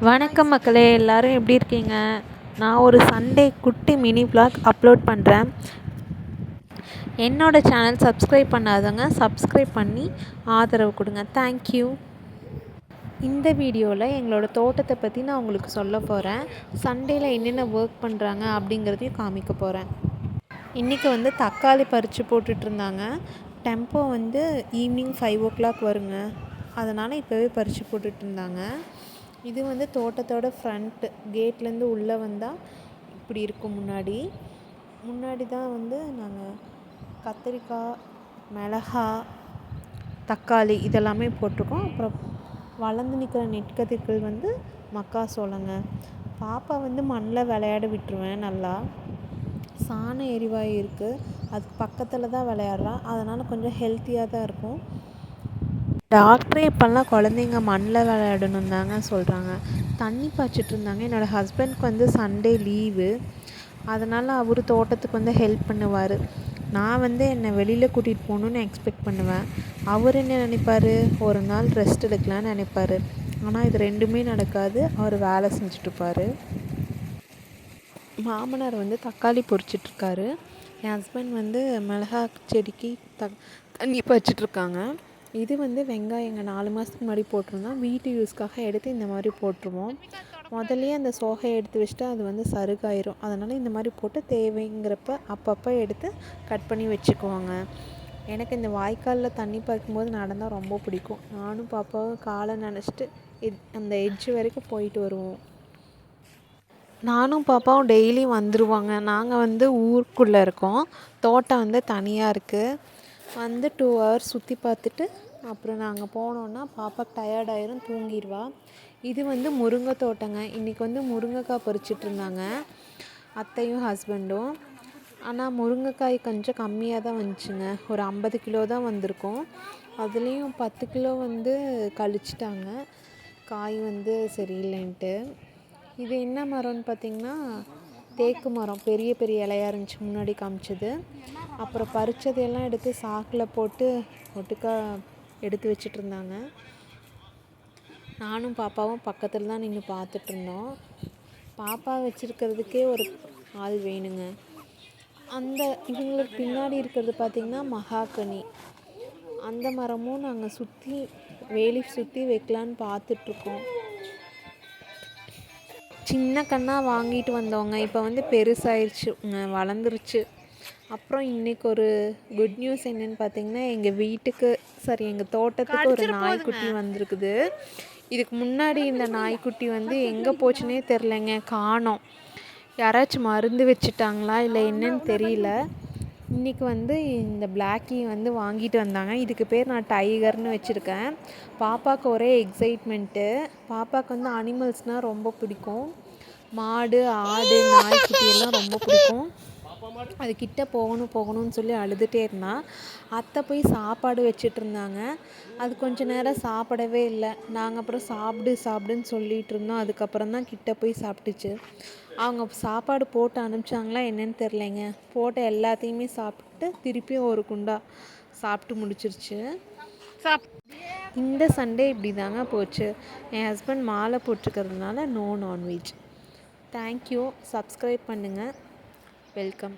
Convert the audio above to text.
வணக்கம் மக்களே, எல்லோரும் எப்படி இருக்கீங்க? நான் ஒரு சண்டே குட்டி மினி vlog அப்லோட் பண்ணுறேன். என்னோடய சேனல் சப்ஸ்கிரைப் பண்ணாதவங்க சப்ஸ்கிரைப் பண்ணி ஆதரவு கொடுங்க. தேங்க்யூ. இந்த வீடியோவில் எங்களோட தோட்டத்தை பற்றி நான் உங்களுக்கு சொல்ல போகிறேன். சண்டேயில் என்னென்ன ஒர்க் பண்ணுறாங்க அப்படிங்கிறதையும் காமிக்க போகிறேன். இன்றைக்கி தக்காளி பறித்து போட்டுட்ருந்தாங்க. டெம்போ ஈவினிங் 5 o'clock வருங்க. அதனால் இப்போவே பறித்து போட்டுட்ருந்தாங்க. இது தோட்டத்தோட ஃப்ரண்ட்டு கேட்லேருந்து உள்ளே வந்தால் இப்படி இருக்கும். முன்னாடி தான் நாங்கள் கத்திரிக்காய், மிளகா, தக்காளி இதெல்லாமே போட்டிருக்கோம். அப்புறம் வளர்ந்து நிற்கிற நெற்கதிர்கள் மக்காசோளங்க. பாப்பா மண்ணில் விளையாட விட்டுருவேன். நல்லா சாண எரிவாயு இருக்குது, அதுக்கு பக்கத்தில் தான் விளையாடுறா. அதனால் கொஞ்சம் ஹெல்த்தியாக தான் இருக்கும். டாக்டரே இப்போல்லாம் குழந்தைங்க மண்ணில் விளையாடணும் தாங்க சொல்கிறாங்க. தண்ணி பாய்ச்சிட்டு இருந்தாங்க. என்னோடய ஹஸ்பண்ட்க்கு சண்டே லீவு, அதனால் அவர் தோட்டத்துக்கு ஹெல்ப் பண்ணுவார். நான் என்னை வெளியில் கூட்டிகிட்டு போகணுன்னு எக்ஸ்பெக்ட் பண்ணுவேன். அவர் என்ன நினைப்பார், ஒரு நாள் ரெஸ்ட் எடுக்கலான்னு நினைப்பார். ஆனால் இது ரெண்டுமே நடக்காது. அவர் வேலை செஞ்சுட்ருப்பார். மாமனார் தக்காளி பொறிச்சிட்ருக்காரு. என் ஹஸ்பண்ட் மிளகா செடிக்கு தண்ணி பாய்ச்சிட்ருக்காங்க. இது வெங்காயங்க 4 மாதத்துக்கு முன்னாடி போட்டிருந்தோம். வீட்டு யூஸ்க்காக எடுத்து இந்த மாதிரி போட்டுருவோம். முதல்லையே அந்த சோகையை எடுத்து வச்சுட்டு அது சருகாயிரும். அதனால் இந்த மாதிரி போட்டு தேவைங்கிறப்ப அப்பப்போ எடுத்து கட் பண்ணி வச்சுக்குவோங்க. எனக்கு இந்த வாய்க்காலில் தண்ணி பாய்க்கும்போது நடந்தால் ரொம்ப பிடிக்கும். நானும் பாப்பாவும் காலை நனைச்சிட்டு அந்த எட்ஜ் வரைக்கும் போயிட்டு வருவோம். நானும் பாப்பாவும் டெய்லியும் வந்துடுவாங்க. நாங்கள் ஊருக்குள்ளே இருக்கோம். தோட்டம் தனியாக இருக்குது. 2 hours சுற்றி பார்த்துட்டு அப்புறம் நாங்கள் போனோன்னா பாப்பாக்கு டயர்டாயிரும், தூங்கிடுவா. இது முருங்கை தோட்டங்க. இன்றைக்கி முருங்கைக்காய் பறிச்சிட்ருந்தாங்க அத்தையும் ஹஸ்பண்டும். ஆனால் முருங்கைக்காய் கொஞ்சம் கம்மியாக தான் வந்துச்சுங்க. ஒரு 50 கிலோ தான் வந்திருக்கும். அதுலேயும் 10 கிலோ கழிச்சிட்டாங்க. காய் சரியில்லைன்ட்டு. இது என்ன மரம்னு பார்த்திங்கன்னா தேக்கு மரம். பெரிய பெரிய இலையாக இருந்துச்சு முன்னாடி காமிச்சது. அப்புறம் பறித்ததையெல்லாம் எடுத்து சாக்கில் போட்டு ஒட்டுக்கா எடுத்து வச்சிட்ருந்தாங்க. நானும் பாப்பாவும் பக்கத்தில் தான் நின்று பார்த்துட்ருந்தோம். பாப்பா வச்சுருக்கிறதுக்கே ஒரு ஆள் வேணுங்க. இவங்களுக்கு பின்னாடி இருக்கிறது பார்த்திங்கன்னா மகாகனி. அந்த மரமும் நாங்கள் சுற்றி வேலி சுற்றி வைக்கலான்னு பார்த்துட்ருக்கோம். சின்ன கன்னாக வாங்கிட்டு வந்தோங்க. இப்போ பெருசாயிருச்சு, வளர்ந்துருச்சு. அப்புறம் இன்றைக்கி ஒரு குட் நியூஸ் என்னென்னு பார்த்திங்கன்னா, எங்கள் தோட்டத்துக்கு ஒரு நாய்க்குட்டி வந்திருக்குது. இதுக்கு முன்னாடி இந்த நாய்க்குட்டி எங்கே போச்சுன்னே தெரிலங்க, காணோம். யாராச்சும் மருந்து வச்சுட்டாங்களா இல்லை என்னன்னு தெரியல. இன்றைக்கி இந்த பிளாக்கி வாங்கிட்டு வந்தாங்க. இதுக்கு பேர் நான் டைகர்னு வச்சுருக்கேன். பாப்பாவுக்கு ஒரே எக்ஸைட்மெண்ட்டு. பாப்பாவுக்கு அனிமல்ஸ்னால் ரொம்ப பிடிக்கும். மாடு, ஆடு, நாய்க்குட்டி எல்லாம் ரொம்ப பிடிக்கும். அது கிட்ட போகணும்னு சொல்லி அழுதுகிட்டே இருந்தான். அத்தை போய் சாப்பாடு வச்சிட்ருந்தாங்க. அது கொஞ்சம் நேரம் சாப்பிடவே இல்லை. நாங்கள் அப்புறம் சாப்பிடுன்னு சொல்லிகிட்டு இருந்தோம். அதுக்கப்புறம் தான் கிட்ட போய் சாப்பிட்டுச்சு. அவங்க சாப்பாடு போட்டு அனுப்பிச்சாங்களா என்னன்னு தெரிலைங்க. போட்ட எல்லாத்தையுமே சாப்பிட்டு திருப்பியும் ஒரு குண்டா சாப்பிட்டு முடிச்சிருச்சு. இந்த சண்டே இப்படி தாங்க போச்சு. என் ஹஸ்பண்ட் மாலை போட்டிருக்கிறதுனால நோ நான்வெஜ். தேங்க்யூ. சப்ஸ்கிரைப் பண்ணுங்கள். வெல்கம்.